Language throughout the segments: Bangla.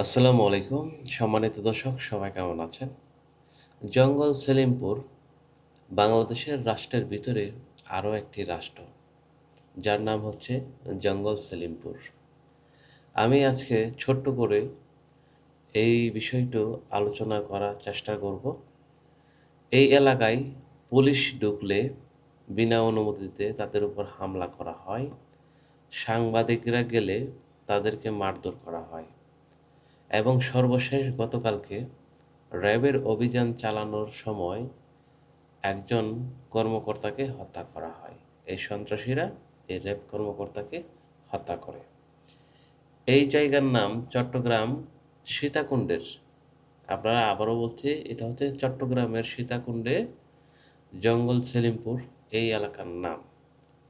আসসালামু আলাইকুম। সম্মানিত দর্শক সবাই কেমন আছেন? জঙ্গল সেলিমপুর বাংলাদেশের রাষ্ট্রের ভিতরে আরও একটি রাষ্ট্র, যার নাম হচ্ছে জঙ্গল সেলিমপুর। আমি আজকে ছোট্ট করে এই বিষয়টি আলোচনা করার চেষ্টা করব। এই এলাকায় পুলিশ ঢুকলে বিনা অনুমতিতে তাদের উপর হামলা করা হয়। সাংবাদিকরা গেলে তাদেরকে মারধর করা হয় এবং সর্বশেষ গতকালকে র্যাবের অভিযান চালানোর সময় একজন কর্মকর্তাকে হত্যা করা হয়। এই সন্ত্রাসীরা এই র্যাব কর্মকর্তাকে হত্যা করে। এই জায়গার নাম চট্টগ্রাম সীতাকুণ্ডের। আপনারা আবারও বলছি, এটা হচ্ছে চট্টগ্রামের সীতাকুণ্ডে জঙ্গল সেলিমপুর এই এলাকার নাম।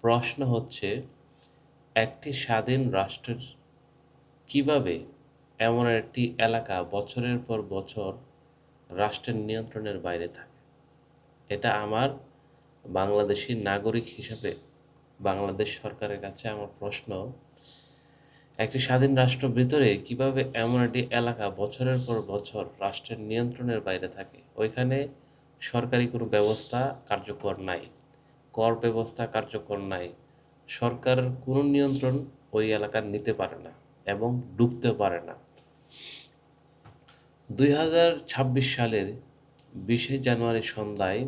প্রশ্ন হচ্ছে, একটি স্বাধীন রাষ্ট্রের কিভাবে এমন একটি এলাকা বছরের পর বছর রাষ্ট্রের নিয়ন্ত্রণের বাইরে থাকে? এটা আমার বাংলাদেশী নাগরিক হিসাবে বাংলাদেশ সরকারের কাছে আমার প্রশ্ন, একটি স্বাধীন রাষ্ট্র ভিতরে কিভাবে এমন একটি এলাকা বছরের পর বছর রাষ্ট্রের নিয়ন্ত্রণের বাইরে থাকে? ওইখানে সরকারি কোনো ব্যবস্থা কার্যকর নাই, কর ব্যবস্থা কার্যকর নাই, সরকারের কোনো নিয়ন্ত্রণ ওই এলাকার নিতে পারে না এবং ঢুকতে পারে না। ২০২৬ সালের ২০শে জানুয়ারি সন্ধ্যায়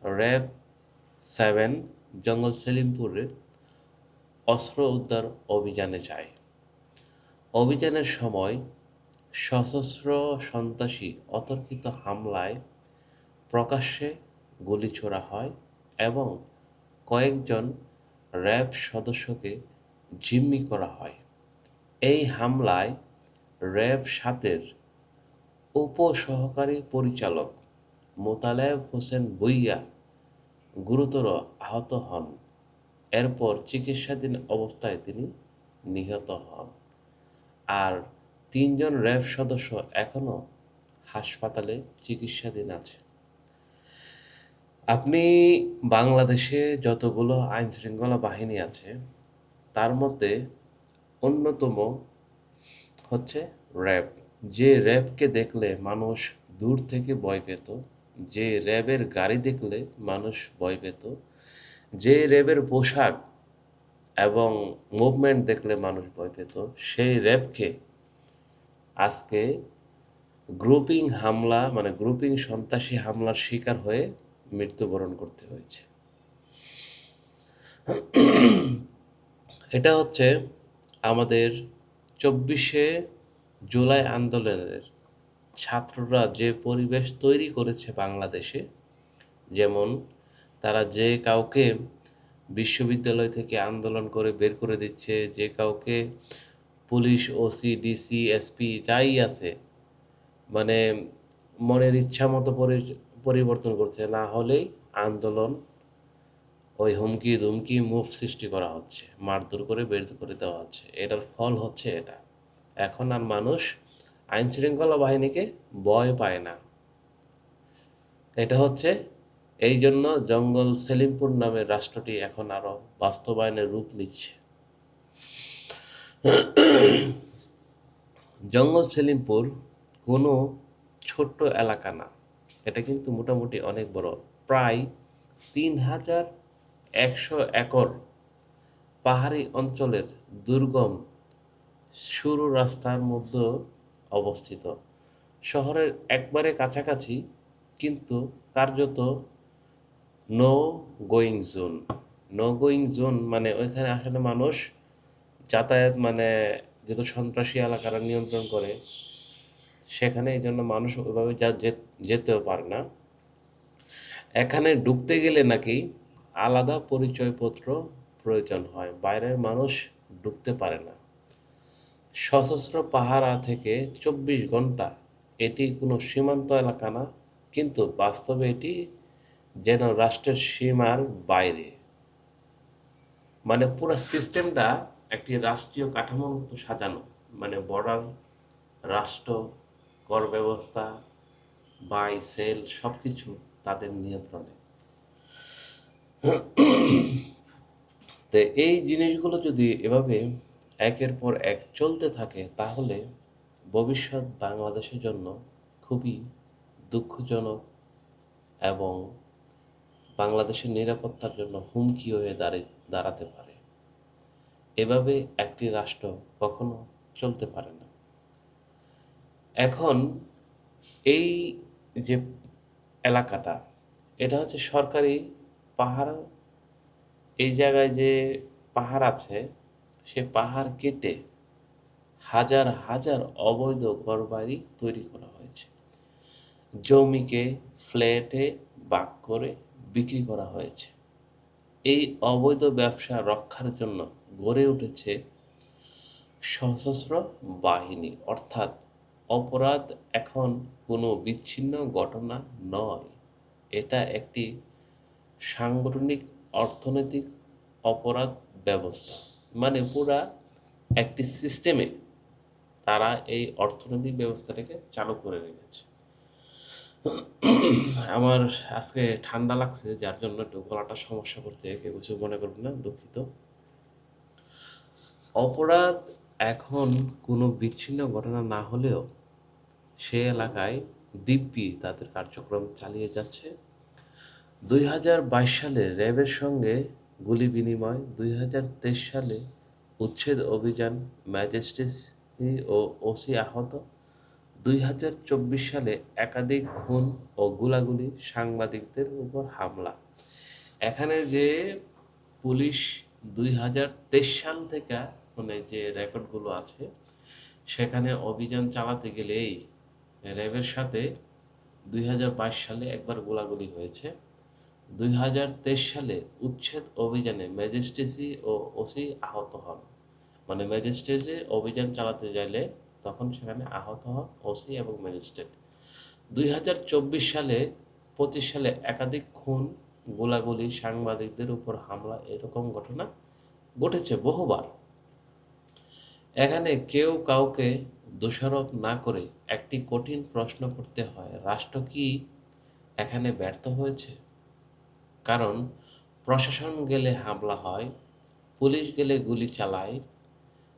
র্যাব 7 জঙ্গল সেলিমপুরে অস্ত্র উদ্ধার অভিযানে যায়। অভিযানের সময় সশস্ত্র সন্ত্রাসী অতর্কিত হামলায় প্রকাশ্যে গুলি ছোড়া হয় এবং কয়েকজন র্যাব সদস্যকে জিম্মি করা হয়। এই হামলায় র্যাব ৭-এর উপসহকারী পরিচালক মোতালেব হোসেন ভূঁইয়া গুরুতর আহত হন। এরপর চিকিৎসাধীন অবস্থায় তিনি নিহত হন। আর ৩ জন র্যাব সদস্য এখনো হাসপাতালে চিকিৎসাধীন আছে। আপনি বাংলাদেশে যতগুলো আইনশৃঙ্খলা বাহিনী আছে, তার মধ্যে অন্যতম হচ্ছে র্যাব। যে র্যাবকে দেখলে মানুষ দূর থেকে ভয় পেত, যে র্যাবের গাড়ি দেখলে মানুষ ভয় পেত, যে র্যাবের পোশাক এবং মুভমেন্ট দেখলে মানুষ ভয় পেত, সেই র্যাবকে আজকে গ্রুপিং হামলা মানে গ্রুপিং সন্ত্রাসী হামলার শিকার হয়ে মৃত্যুবরণ করতে হয়েছে। এটা হচ্ছে আমাদের ২৪শে জুলাই আন্দোলনের ছাত্ররা যে পরিবেশ তৈরি করেছে বাংলাদেশে, যেমন তারা যে কাউকে বিশ্ববিদ্যালয় থেকে আন্দোলন করে বের করে দিচ্ছে, যে কাউকে পুলিশ, ওসি, ডিসি, এসপি যাই আছে মানে মনের ইচ্ছা মতো পরিবর্তন করছে, না হলেই আন্দোলন, ওই হুমকি ধুমকি মুভ সৃষ্টি করা হচ্ছে, মারধর করে বের করে দেওয়া হচ্ছে। এটার ফল হচ্ছে এটা। এখন আর মানুষ আইন শৃঙ্খলা বাহিনীকে ভয় পায় না। এটা হচ্ছে এই জন্য জঙ্গল সেলিমপুর নামের রাষ্ট্রটি এখন আরো বাস্তবায়নের রূপ নিচ্ছে। জঙ্গল সেলিমপুর কোনো ছোট্ট এলাকা না, এটা কিন্তু মোটামুটি অনেক বড়। প্রায় ৩,১০০ একর পাহাড়ি অঞ্চলের দুর্গম সরু রাস্তার মধ্যে অবস্থিত। শহরের একবারে কাছাকাছি, কিন্তু কার্যত no going zone. No going zone মানে ওইখানে আসলে মানুষ যাতায়াত মানে যেহেতু সন্ত্রাসী এলাকারা নিয়ন্ত্রণ করে, সেখানে এই জন্য মানুষ ওইভাবে যেতেও পারে না। এখানে ঢুকতে গেলে নাকি আলাদা পরিচয়পত্র প্রয়োজন হয়, বাইরের মানুষ ঢুকতে পারে না। সশস্ত্র পাহারা থেকে ২৪ ঘন্টা। এটি কোনো সীমান্ত এলাকা না, কিন্তু বাস্তবে এটি যেন রাষ্ট্রের সীমার বাইরে। মানে পুরো সিস্টেমটা একটি রাষ্ট্রীয় কাঠামোর মতো সাজানো, মানে বর্ডার, রাষ্ট্র, কর ব্যবস্থা, বাই সেল সবকিছু তাদের নিয়ন্ত্রণে। তো এই জিনিসগুলো যদি এভাবে একের পর এক চলতে থাকে, তাহলে ভবিষ্যৎ বাংলাদেশের জন্য খুবই দুঃখজনক এবং বাংলাদেশের নিরাপত্তার জন্য হুমকি হয়ে দাঁড়াতে পারে। এভাবে একটি রাষ্ট্র কখনো চলতে পারে না। এখন এই যে এলাকাটা, এটা হচ্ছে সরকারি পাহাড়। এই জায়গায় যে পাহাড় আছে, সে পাহাড় কেটে হাজার হাজার অবৈধ ঘরবাড়ি তৈরি করা হয়েছে। জমিকে ফ্ল্যাটে ভাগ করে বিক্রি করা হয়েছে। এই অবৈধ ব্যবসা রক্ষার জন্য গড়ে উঠেছে সশস্ত্র বাহিনী, অর্থাৎ অপরাধ এখন কোনো বিচ্ছিন্ন ঘটনা নয়, এটা একটি সাংগঠনিক অর্থনৈতিক অপরাধ ব্যবস্থা। মানে পুরা একটি সিস্টেমে তারা এই অর্থনৈতিক ব্যবস্থাটাকে চালু করে রেখেছে। আমার আজকে ঠান্ডা লাগছে, যার জন্য একটু গলাটা সমস্যা করছে, কেউ কিছু মনে করবেন না, দুঃখিত। অপরাধ এখন কোনো বিচ্ছিন্ন ঘটনা না হলেও সে এলাকায় দিব্যি তাদের কার্যক্রম চালিয়ে যাচ্ছে। ২০২২ সালে র্যাবের সঙ্গে গুলি বিনিময়, ২০২৩ সালে উচ্ছেদ অভিযান, ম্যাজিস্ট্রেসি ও ওসি আহত, ২০২৪ সালে একাধিক খুন ও গোলাগুলি, সাংবাদিকদের উপর হামলা। এখানে যে পুলিশ ২০২৩ সাল থেকে মানে যে রেকর্ডগুলো আছে, সেখানে অভিযান চালাতে গেলেই র্যাবের সাথে ২০২২ সালে একবার গোলাগুলি হয়েছে। ২০২৩ সালে উচ্ছেদ অভিযানে ম্যাজিস্ট্রেসি ও ওসি আহত হন। মানে ম্যাজিস্ট্রেটে অভিযান চালাতে গেলে তখন সেখানে আহত হন ওসি এবং ম্যাজিস্ট্রেট। ২০২৪ সালে ২৫ সালে একাধিক খুন, গোলাগুলি, সাংবাদিকদের উপর হামলা, এরকম ঘটনা ঘটেছে বহুবার। এখানে কেউ কাউকে দোষারোপ না করে একটি কঠিন প্রশ্ন করতে হয়, রাষ্ট্র কি এখানে ব্যর্থ হয়েছে? কারণ প্রশাসন গেলে হামলা হয়, পুলিশ গেলে গুলি চালায়,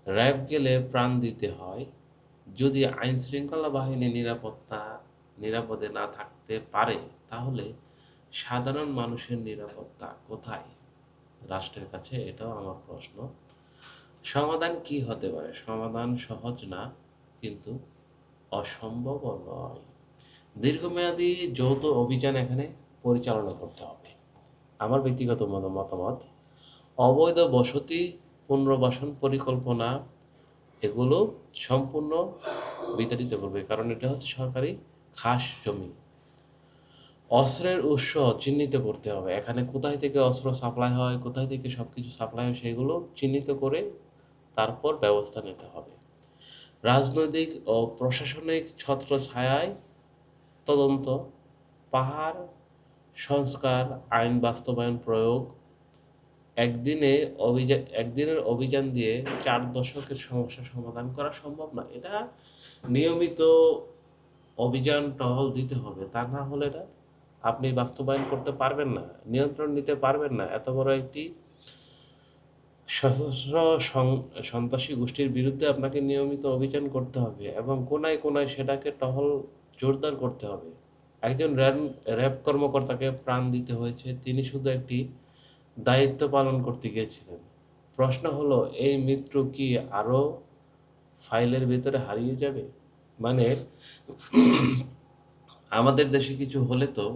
র্যাব গেলে প্রাণ দিতে হয়। যদি আইন শৃঙ্খলা বাহিনী নিরাপদে না থাকতে পারে, তাহলে সাধারণ মানুষের নিরাপত্তা কোথায়? রাষ্ট্রের কাছে এটাও আমার প্রশ্ন। সমাধান কি হতে পারে? সমাধান সহজ না, কিন্তু অসম্ভবও নয়। দীর্ঘমেয়াদী যৌথ অভিযান এখানে পরিচালনা করতে হবে। আমার ব্যক্তিগত মতামত, অবৈধ বসতি পুনর্বাসন পরিকল্পনা এগুলো সম্পূর্ণ বিতাড়িত করবে, কারণ এটা হচ্ছে সরকারি খাস জমি। অস্ত্রের উৎস চিহ্নিত করতে হবে, এখানে কোথায় থেকে অস্ত্র সাপ্লাই হয়, কোথায় থেকে সবকিছু সাপ্লাই হয়, সেগুলো চিহ্নিত করে তারপর ব্যবস্থা নিতে হবে। রাজনৈতিক ও প্রশাসনিক ছত্রছায়ায় তদন্ত, পাহাড় সংস্কার, আইন বাস্তবায়ন প্রয়োগ। একদিনের অভিযান দিয়ে ৪ দশকের সমস্যা সমাধান করা সম্ভব না। এটা নিয়মিত অভিযান টহল দিতে হবে, তা না হলে এটা আপনি বাস্তবায়ন করতে পারবেন না, নিয়ন্ত্রণ নিতে পারবেন না। এত বড় একটি সশস্ত্র সন্ত্রাসী গোষ্ঠীর বিরুদ্ধে আপনাকে নিয়মিত অভিযান করতে হবে এবং কোনায় কোনায় সেটাকে টহল জোরদার করতে হবে। একজন র্যাব কর্মকর্তাকে প্রাণ দিতে হয়েছে, তিনি শুধু একটি দায়িত্ব পালন করতে গিয়েছিলেন। প্রশ্ন হলো, এই মৃত্যু কি আরো ফাইলের ভেতরে হারিয়ে যাবে? মানে আমাদের দেশে কিছু হলে তো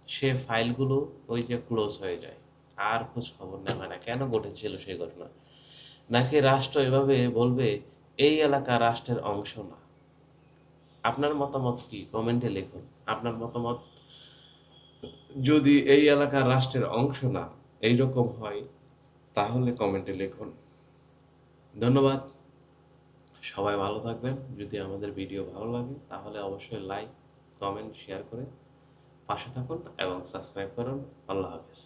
সে ফাইলগুলো ওই যে ক্লোজ হয়ে যায়, আর খোঁজ খবর নেওয়া হয় না কেন ঘটেছিল সেই ঘটনা। নাকি রাষ্ট্র এভাবে বলবে এই এলাকা রাষ্ট্রের অংশ না? আপনার মতামত কি? কমেন্টে লিখুন আপনার মতামত। যদি এই এলাকা রাষ্ট্রের অংশ না এইরকম হয়, তাহলে কমেন্টে লিখুন। ধন্যবাদ, সবাই ভালো থাকবেন। যদি আমাদের ভিডিও ভালো লাগে তাহলে অবশ্যই লাইক, কমেন্ট, শেয়ার করে পাশে থাকুন এবং সাবস্ক্রাইব করুন। আল্লাহ হাফেজ।